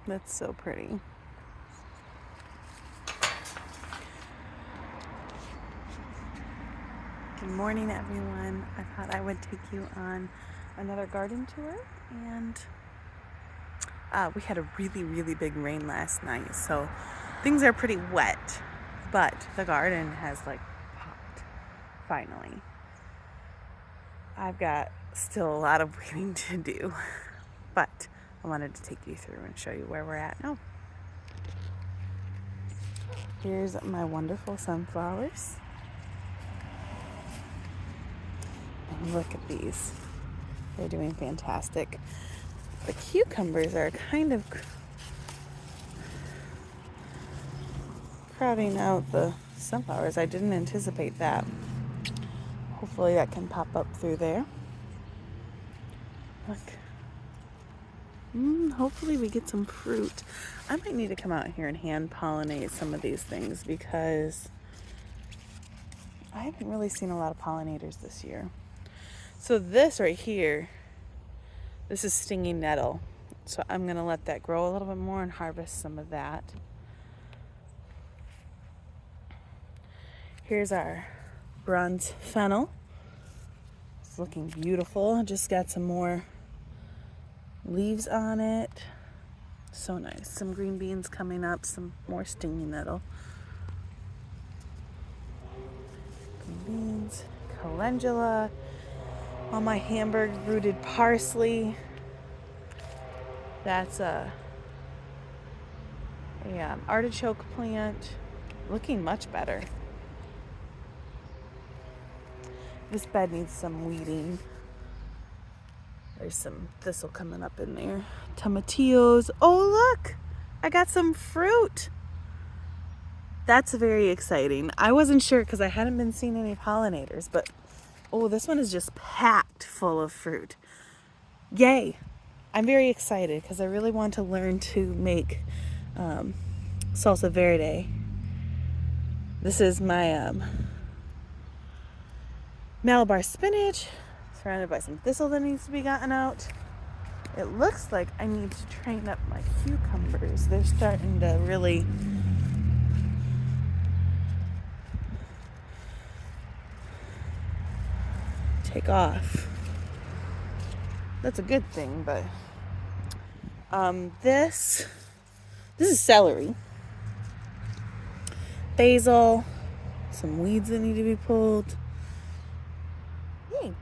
That's so pretty. Good morning, everyone. I thought I would take you on another garden tour, and we had a really, really big rain last night, so things are pretty wet, but the garden has popped finally. I've got still a lot of weeding to do, but I wanted to take you through and show you where we're at now. Here's my wonderful sunflowers. And look at these. They're doing fantastic. The cucumbers are kind of crowding out the sunflowers. I didn't anticipate that. Hopefully that can pop up through there. Look. Hopefully we get some fruit. I might need to come out here and hand pollinate some of these things because I haven't really seen a lot of pollinators this year. So this right here, this is stinging nettle. So I'm going to let that grow a little bit more and harvest some of that. Here's our bronze fennel. It's looking beautiful. Just got some more leaves on it. So nice. Some green beans coming up, some more stinging nettle. Green beans, calendula, all my Hamburg rooted parsley. That's an artichoke plant. Looking much better. This bed needs some weeding. There's some thistle coming up in there. Tomatillos. Oh, look! I got some fruit. That's very exciting. I wasn't sure because I hadn't been seeing any pollinators, but this one is just packed full of fruit. Yay! I'm very excited because I really want to learn to make salsa verde. This is my Malabar spinach, surrounded by some thistle that needs to be gotten out. It looks like I need to train up my cucumbers. They're starting to really take off. That's a good thing, but this is celery, basil, some weeds that need to be pulled. Yay,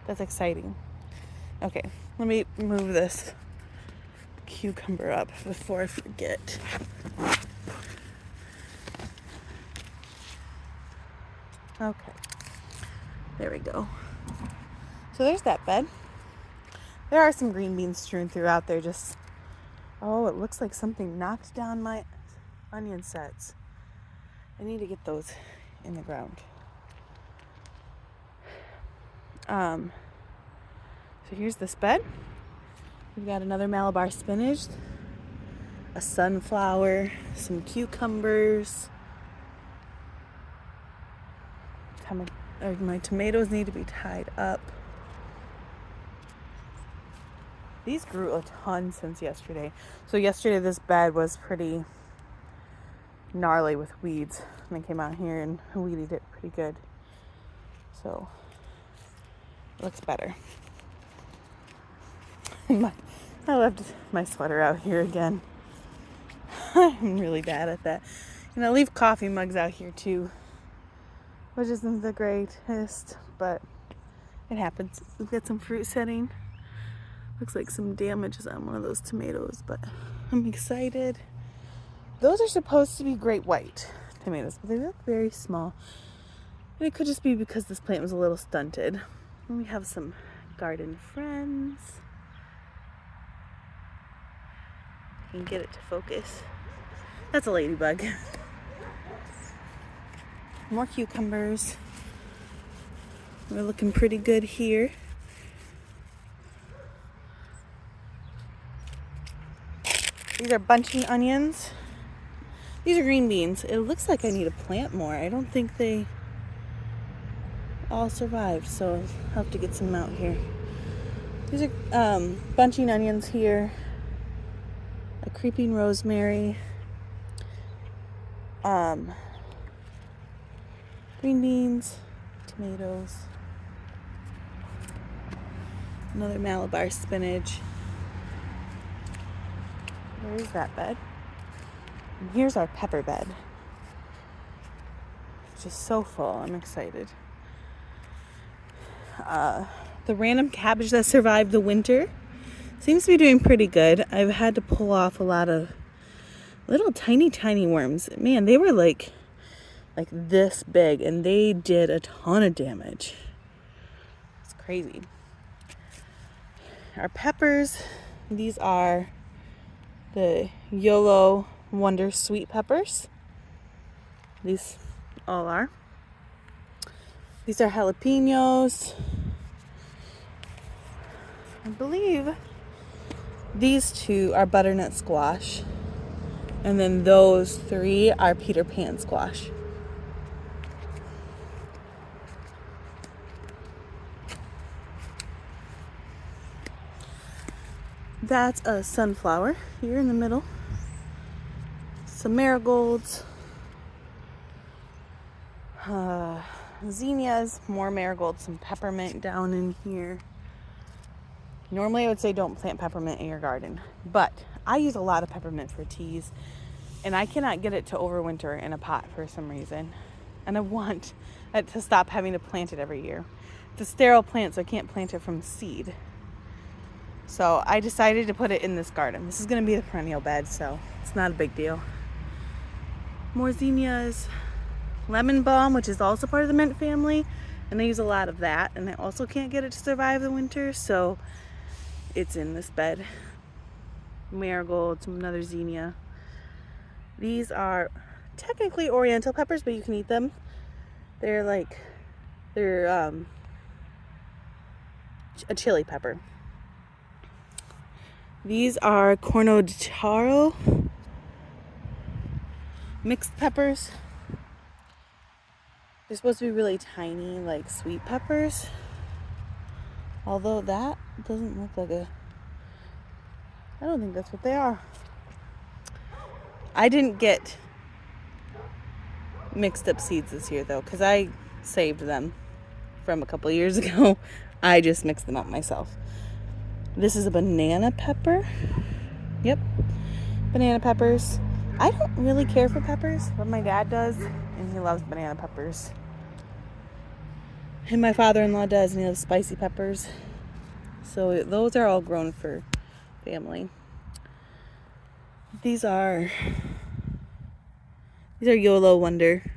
that's exciting. Okay, let me move this cucumber up before I forget. Okay, there we go. So there's that bed. There are some green beans strewn throughout there. It looks like something knocked down my onion sets. I need to get those in the ground. So here's this bed. We've got another Malabar spinach, a sunflower, some cucumbers. My tomatoes need to be tied up. These grew a ton since yesterday. So yesterday this bed was pretty gnarly with weeds. And I came out here and weeded it pretty good. So it looks better. I left my sweater out here again. I'm really bad at that. And I leave coffee mugs out here too, which isn't the greatest, but it happens. We've got some fruit setting. Looks like some damage is on one of those tomatoes, but I'm excited. Those are supposed to be great white tomatoes, but they look very small. And it could just be because this plant was a little stunted. And we have some garden friends. You can get it to focus. That's a ladybug. More cucumbers. We're looking pretty good here. These are bunching onions. These are green beans. It looks like I need to plant more. I don't think they all survived, so I'll have to get some out here. These are bunching onions here. a creeping rosemary, green beans, tomatoes, another Malabar spinach. Where is that bed? And here's our pepper bed, which is so full. I'm excited. The random cabbage that survived the winter seems to be doing pretty good. I've had to pull off a lot of little tiny worms. Man, they were like this big, and they did a ton of damage. It's crazy. Our peppers, these are the YOLO Wonder Sweet Peppers. These all are. These are jalapenos. I believe these two are butternut squash. And then those three are Peter Pan squash. That's a sunflower here in the middle. Some marigolds. Zinnias, more marigolds, some peppermint down in here. Normally I would say don't plant peppermint in your garden, but I use a lot of peppermint for teas, and I cannot get it to overwinter in a pot for some reason. And I want it to stop having to plant it every year. It's a sterile plant, so I can't plant it from seed. So I decided to put it in this garden. This is going to be the perennial bed, so it's not a big deal. More zinnias. Lemon balm, which is also part of the mint family, and I use a lot of that, and I also can't get it to survive the winter, so it's in this bed. Marigolds, another zinnia. These are technically oriental peppers, but you can eat them. They're a chili pepper. These are Corno de Taro mixed peppers. They're supposed to be really tiny, like sweet peppers. Although that doesn't look like I don't think that's what they are. I didn't get mixed up seeds this year though, because I saved them from a couple years ago. I just mixed them up myself. This is a banana pepper. Yep, banana peppers. I don't really care for peppers, but my dad does, and he loves banana peppers. And my father-in-law does, and he loves spicy peppers. So those are all grown for family. These are YOLO Wonder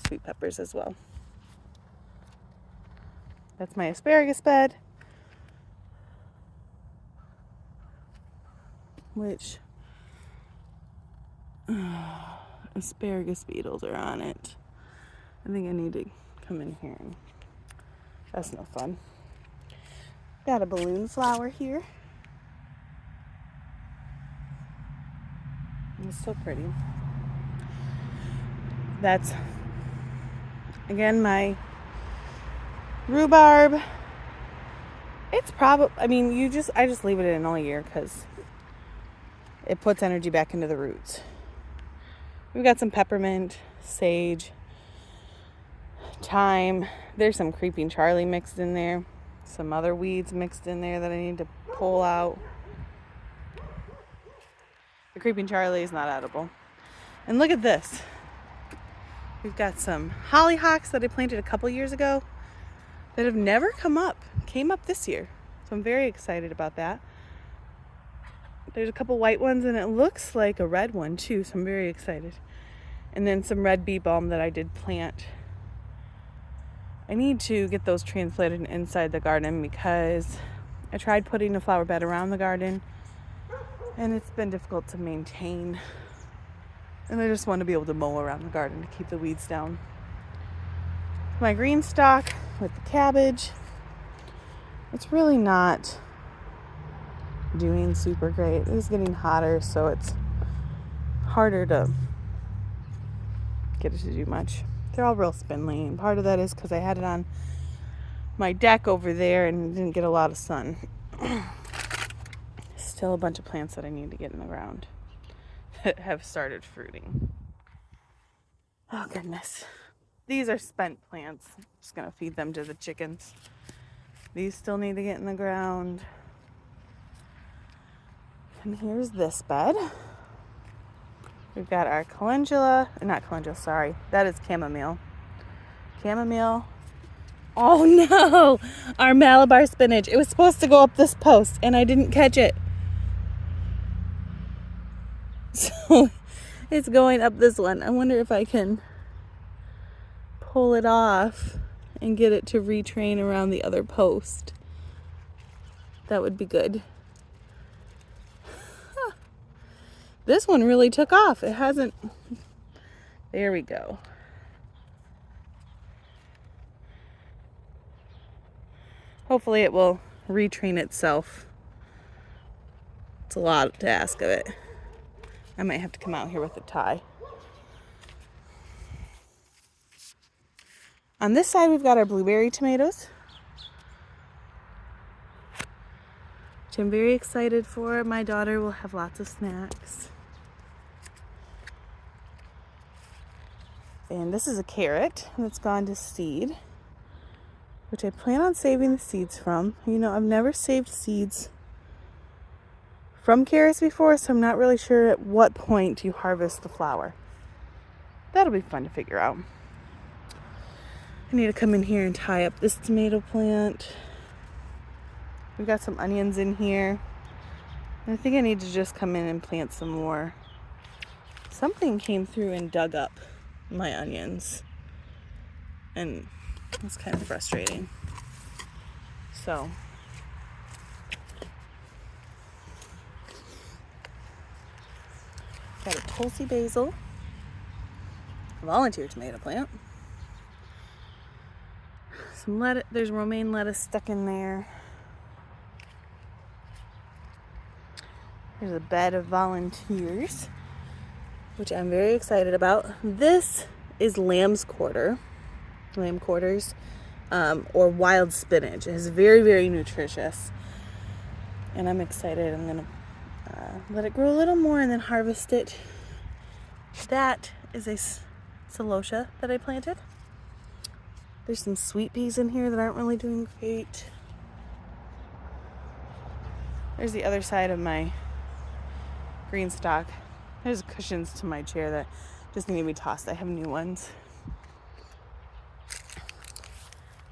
sweet peppers as well. That's my asparagus bed, which asparagus beetles are on it. I think I need to come in here, and that's no fun. Got a balloon flower here. It's so pretty. That's again my rhubarb. It's probably, I just leave it in all year because it puts energy back into the roots. We've got some peppermint, sage, thyme. There's some creeping Charlie mixed in there. Some other weeds mixed in there that I need to pull out. The creeping Charlie is not edible. And look at this. We've got some hollyhocks that I planted a couple years ago that have never came up this year. So I'm very excited about that. There's a couple white ones, and it looks like a red one too, so I'm very excited. And then some red bee balm that I did plant. I need to get those transplanted inside the garden because I tried putting a flower bed around the garden, and it's been difficult to maintain. And I just want to be able to mow around the garden to keep the weeds down. My green stalk with the cabbage. It's really not doing super great. It's getting hotter, so it's harder to get it to do much. They're all real spindly, and part of that is because I had it on my deck over there and didn't get a lot of sun. still a bunch of plants that I need to get in the ground that have started fruiting. Oh goodness. These are spent plants. I'm just gonna feed them to the chickens. These still need to get in the ground. And here's this bed. We've got our that is chamomile. Chamomile. Oh no! Our Malabar spinach. It was supposed to go up this post and I didn't catch it. So it's going up this one. I wonder if I can pull it off and get it to retrain around the other post. That would be good. This one really took off. It hasn't. There we go. Hopefully it will retrain itself. It's a lot to ask of it. I might have to come out here with a tie. On this side, we've got our blueberry tomatoes, which I'm very excited for. My daughter will have lots of snacks. And this is a carrot that's gone to seed, which I plan on saving the seeds from. You know, I've never saved seeds from carrots before, so I'm not really sure at what point you harvest the flower. That'll be fun to figure out. I need to come in here and tie up this tomato plant. We've got some onions in here. I think I need to just come in and plant some more. Something came through and dug up my onions, and it's kind of frustrating. So got a Tulsi basil, a volunteer tomato plant, some lettuce. There's romaine lettuce stuck in there. There's a bed of volunteers, which I'm very excited about. This is lamb quarters, or wild spinach. It is very, very nutritious, and I'm excited. I'm gonna let it grow a little more and then harvest it. That is a celosia that I planted. There's some sweet peas in here that aren't really doing great. There's the other side of my green stock. There's cushions to my chair that just need to be tossed. I have new ones.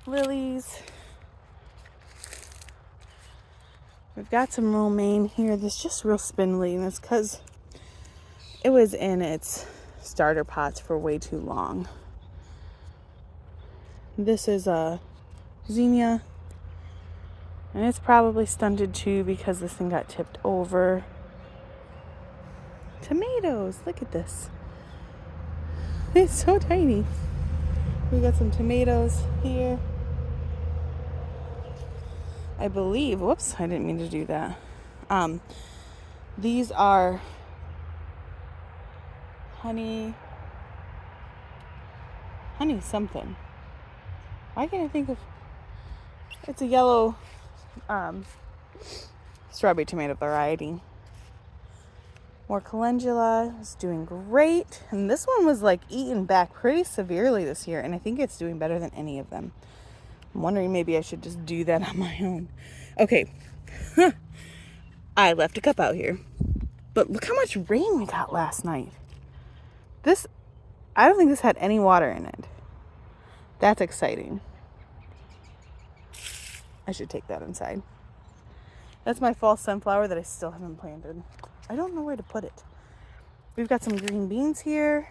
Lilies. We've got some romaine here that's just real spindly, and it's because it was in its starter pots for way too long. This is a zinnia, and it's probably stunted too because this thing got tipped over. Tomatoes, look at this. It's so tiny. We got some tomatoes here. I believe, whoops, I didn't mean to do that. These are honey something. Why can't I think of, it's a yellow strawberry tomato variety. More calendula is doing great. And this one was like eaten back pretty severely this year, and I think it's doing better than any of them. I'm wondering maybe I should just do that on my own. Okay. I left a cup out here. But look how much rain we got last night. I don't think this had any water in it. That's exciting. I should take that inside. That's my fall sunflower that I still haven't planted. I don't know where to put it. We've got some green beans here.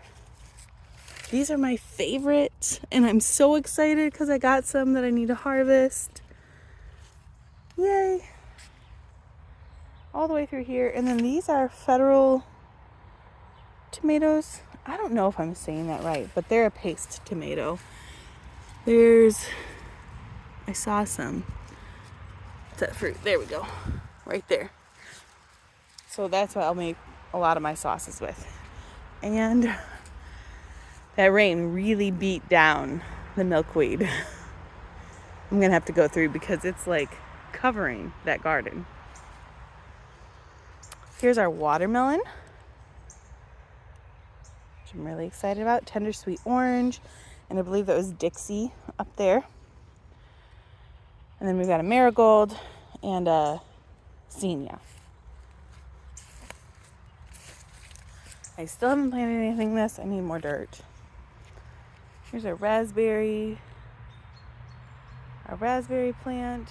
These are my favorite, and I'm so excited because I got some that I need to harvest. Yay. All the way through here. And then these are federal tomatoes. I don't know if I'm saying that right, but they're a paste tomato. I saw some. What's that fruit? There we go. Right there. So that's what I'll make a lot of my sauces with. And that rain really beat down the milkweed. I'm going to have to go through because it's like covering that garden. Here's our watermelon, which I'm really excited about. Tender sweet orange, and I believe that was Dixie up there. And then we've got a marigold and a zinnia. I still haven't planted anything this. I need more dirt. Here's a raspberry plant.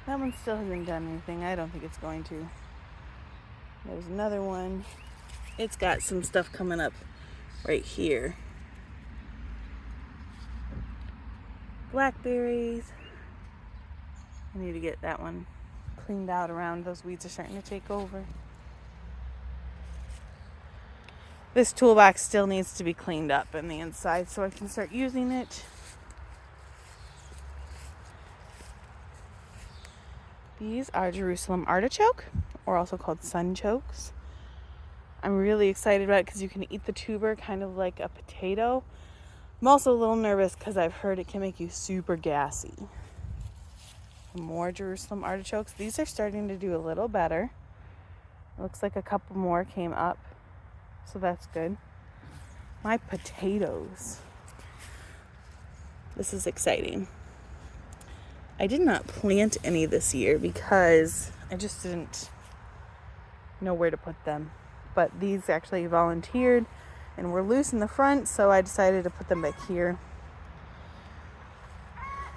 That one still hasn't done anything. I don't think it's going to. There's another one. It's got some stuff coming up right here. Blackberries. I need to get that one cleaned out around. Those weeds are starting to take over. This toolbox still needs to be cleaned up on the inside so I can start using it. These are Jerusalem artichoke, or also called sunchokes. I'm really excited about it because you can eat the tuber kind of like a potato. I'm also a little nervous because I've heard it can make you super gassy. More Jerusalem artichokes. These are starting to do a little better. It looks like a couple more came up, so that's good. My potatoes. This is exciting. I did not plant any this year because I just didn't know where to put them. But these actually volunteered and were loose in the front, so I decided to put them back here.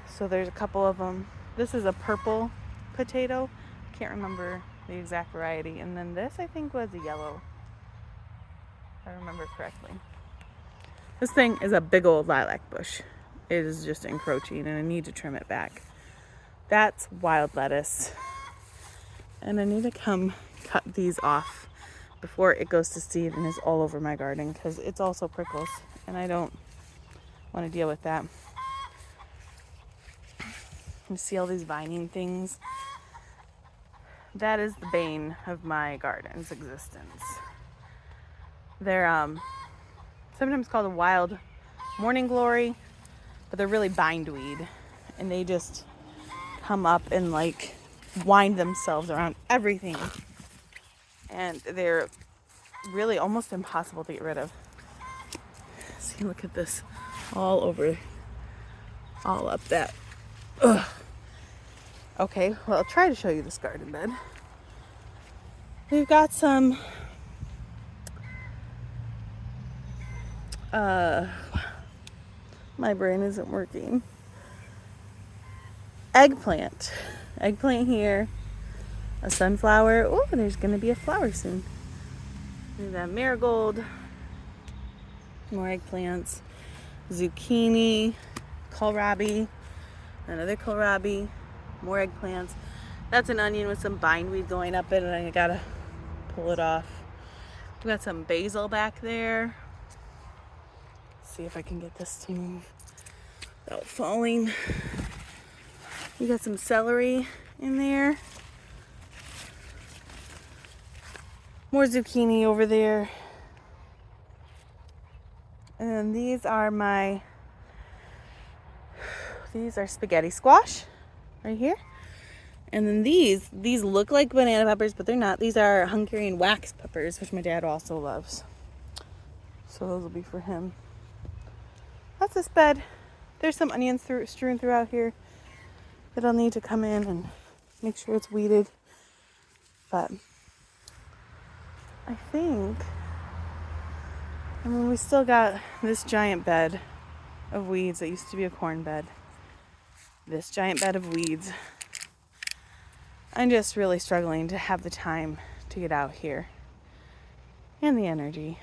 So there's a couple of them. This is a purple potato. Can't remember the exact variety. And then this, I think, was a yellow, if I remember correctly. This thing is a big old lilac bush. It is just encroaching, and I need to trim it back. That's wild lettuce. And I need to come cut these off before it goes to seed and is all over my garden, because it's also prickles, and I don't want to deal with that. You see all these vining things? That is the bane of my garden's existence. They're sometimes called a wild morning glory, but they're really bindweed, and they just come up and like wind themselves around everything, and they're really almost impossible to get rid of. See, look at this, all over, all up that. Ugh. Okay, well, I'll try to show you this garden bed. We've got some my brain isn't working. Eggplant here, a sunflower. Oh, there's gonna be a flower soon. And that marigold, more eggplants, zucchini, kohlrabi, another kohlrabi, more eggplants. That's an onion with some bindweed going up it, and I gotta pull it off. We got some basil back there. Let's see if I can get this to move without falling. We got some celery in there. More zucchini over there. And then these are spaghetti squash right here. And then these look like banana peppers, but they're not. These are Hungarian wax peppers, which my dad also loves. So those will be for him. That's this bed. There's some onions strewn throughout here that I'll need to come in and make sure it's weeded. But I think, we still got this giant bed of weeds that used to be a corn bed. This giant bed of weeds. I'm just really struggling to have the time to get out here and the energy.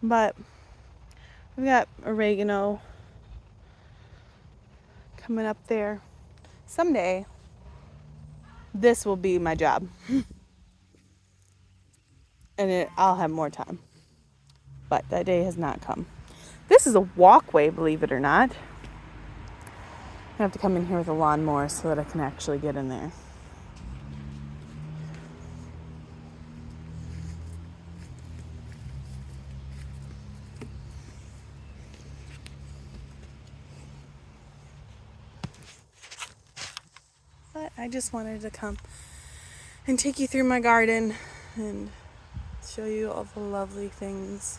But we've got oregano coming up there. Someday, this will be my job. And I'll have more time. But that day has not come. This is a walkway, believe it or not. I have to come in here with a lawnmower so that I can actually get in there. But I just wanted to come and take you through my garden and show you all the lovely things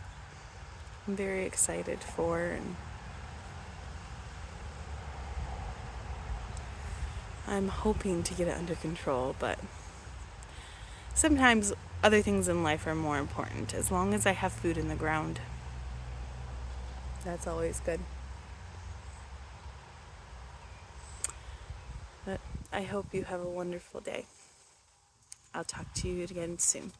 I'm very excited for. And I'm hoping to get it under control, but sometimes other things in life are more important. As long as I have food in the ground, that's always good. But I hope you have a wonderful day. I'll talk to you again soon.